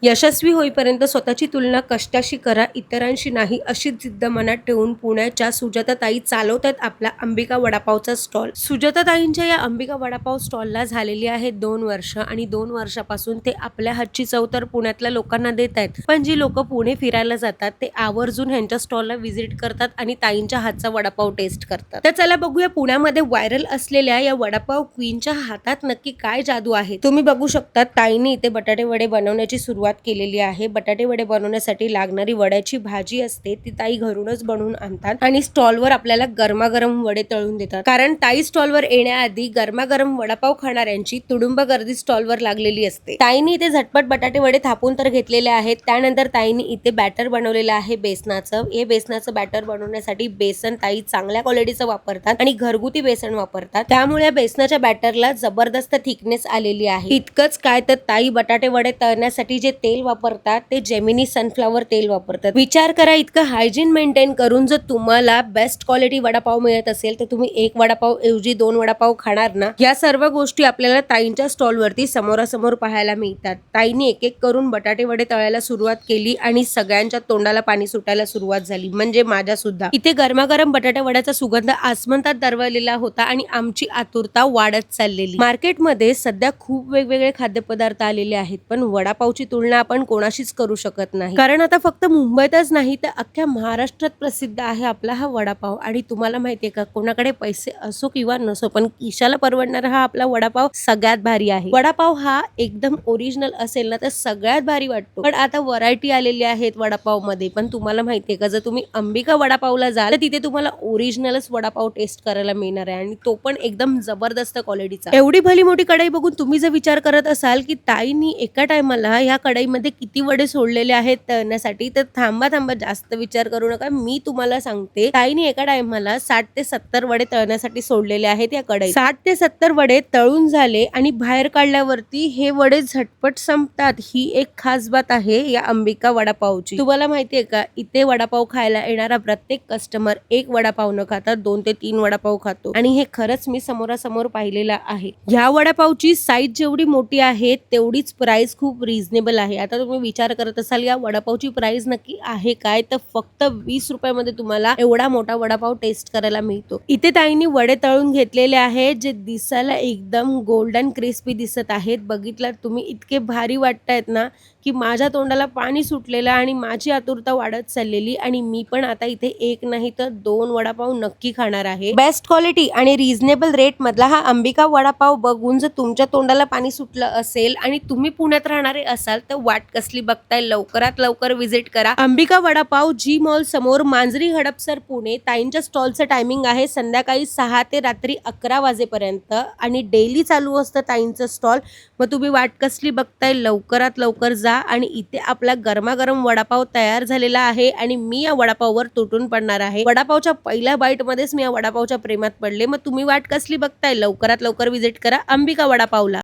यशस्वी होईपर्यंत स्वतःची तुलना कष्टाशी करा, इतरांशी नाही, अशी जिद्द मनात ठेवून पुण्याच्या सुजाताताई चालवतात आपला अंबिका वडापावचा स्टॉल. सुजाताताईंच्या या अंबिका वडापाव स्टॉलला झालेली आहे 2 वर्ष आणि 2 वर्षापासून ते आपल्या हातची चव तर पुण्यातल्या लोकांना देत आहेत. पण जी लोक पुणे फिरायला जातात ते आवर्जून ह्यांच्या स्टॉलला व्हिजिट करतात आणि ताईंच्या हातचा वडापाव टेस्ट करतात. तर चला बघूया पुण्यामध्ये व्हायरल असलेल्या या वडापाव क्वीनच्या हातात नक्की काय जादू आहे. तुम्ही बघू शकता ताईंनी इथे बटाटे वडे बनवण्याची सुरुवात केलेली आहे. बटाटे वडे बनवण्यासाठी लागणारी वड्याची भाजी असते ती ताई घरूनच बनवून आणतात आणि स्टॉलवर आपल्याला गरमागरम वडे तळून देतात. कारण ताई स्टॉलवर येण्याआधी गरमागरम वडापाव खाणाऱ्यांची तुडुंब गर्दी स्टॉलवर लागलेली असते. ताईंनी इथे झटपट बटाटे वडे थापून तर घेतलेले आहेत. त्यानंतर ताईंनी इथे बॅटर बनवलेलं आहे बेसनाचं. हे बेसनाचं बॅटर बनवण्यासाठी बेसन ताई चांगल्या क्वालिटीचं वापरतात आणि घरगुती बेसन वापरतात. त्यामुळे या बेसनाच्या बॅटरला जबरदस्त थिकनेस आलेली आहे. इतकंच काय तर ताई बटाटे वडे तळण्यासाठी जे तेल वापरतात ते जेमिनी सनफ्लॉवर तेल वापरतात. विचार करा, इतकं हायजीन मेंटेन करून जर तुम्हाला बेस्ट क्वालिटी वडापाव मिळत असेल तर तुम्ही एक वडापाव ऐवजी 2 वडापाव खाणार ना. या सर्व गोष्टी आपल्याला ताईंच्या स्टॉलवरती समोरासमोर पाहायला मिळतात. ताईंनी एक एक करून बटाटे वडे तळायला सुरुवात केली आणि सगळ्यांच्या तोंडाला पाणी सुटायला सुरुवात झाली, म्हणजे माझ्या सुद्धा. इथे गरमागरम बटाटे वड्याचा सुगंध आसमंतात दरवळलेला होता आणि आमची आतुरता वाढत चाललेली. मार्केटमध्ये सध्या खूप वेगवेगळे खाद्यपदार्थ आलेले आहेत, पण वडापावची तुलना आपण कोणाशीच करू शकत नाही. कारण आता फक्त मुंबईतच नाही तर अख्ख्या महाराष्ट्रात प्रसिद्ध आहे आपला हा वडापाव. आणि तुम्हाला माहितीये का, कोणाकडे पैसे असो किंवा नसो पण खिशाला परवडणारा हा आपला वडापाव सगळ्यात भारी आहे. वडापाव हा एकदम ओरिजिनल असेल ना तर सगळ्यात भारी वाटतो. पण आता व्हरायटी आलेली आहेत वडापाव मध्ये. पण तुम्हाला माहितीये का, जर तुम्ही अंबिका वडापावला जाल तर तिथे तुम्हाला ओरिजिनलच वडापाव टेस्ट करायला मिळणार आहे आणि तो पण एकदम जबरदस्त क्वालिटीचा. एवढी भली मोठी कढई बघून तुम्ही जर विचार करत असाल की ताईंनी एका टायमाला या कढईमध्ये किती वडे सोडलेले आहेत तळण्यासाठी, तर थांबा जास्त विचार करू नका. मी तुम्हाला सांगते, ताईंनी एका टायमाला 60 ते 70 वडे तळण्यासाठी सोडलेले आहेत या कढईत. 60 ते 70 वडे तळून झाले आणि बाहेर काढल्यावरती हे वडे झटपट संपतात. ही एक खास बात आहे या अंबिका वडापावची. तुम्हाला माहितीये का, इथे वडापाव खायला येणारा प्रत्येक कस्टमर एक वडापाव न खाता 2 ते 3 वडापाव खातो आणि हे खरंच मी समोरासमोर पाहिलेलं आहे. ह्या वडापावची साईज जेवढी मोठी आहे तेवढीच प्राइस खूप रिझनेबल आहे. आता तुम्ही विचार करत असाल या वडापावची प्राइस नक्की आहे काय, तर फक्त 20 रुपयामध्ये तुम्हाला एवढा मोठा वडापाव टेस्ट करायला मिळतो. इथे ताईंनी वडे तळून घेतलेले आहेत जे दिसायला एकदम गोल्डन क्रिस्पी दिसत आहेत. बघितलं तुम्ही, इतके भारी वाटतायत ना की माझ्या तोंडाला पाणी सुटलेलं आणि माझी आतुरता वाढत चाललेली. आणि मी पण आता इथे एक नाही तर 2 वडापाव नक्की खाणार आहे. बेस्ट क्वालिटी आणि रिझनेबल रेट मधला हा अंबिका वडापाव बघून जर तुमच्या तोंडाला पाणी सुटलं असेल आणि तुम्ही पुण्यात राहणारे असाल तर वाट कसली बघताय, लवकरात लवकर व्हिजिट करा. अंबिका वडापाव जी मॉल समोर, मांजरी हडपसर, पुणे. ताईंच्या स्टॉलचं टायमिंग आहे संध्याकाळी 6 ते रात्री 11 वाजेपर्यंत आणि डेली चालू असतं ताईंचं स्टॉल. मग तुम्ही वाट कसली बघताय, लवकरात लवकर जा. आणि इथे आपला गरमागरम वडापाव तयार झालेला आहे आणि मी या वडापाववर तुटून पडणार आहे. वडापावच्या पहिल्या बाईट मध्येच मी या वडापावच्या प्रेमात पडले. मग तुम्ही वाट कसली बघताय, लवकरात लवकर व्हिजिट करा अंबिका वडापावला.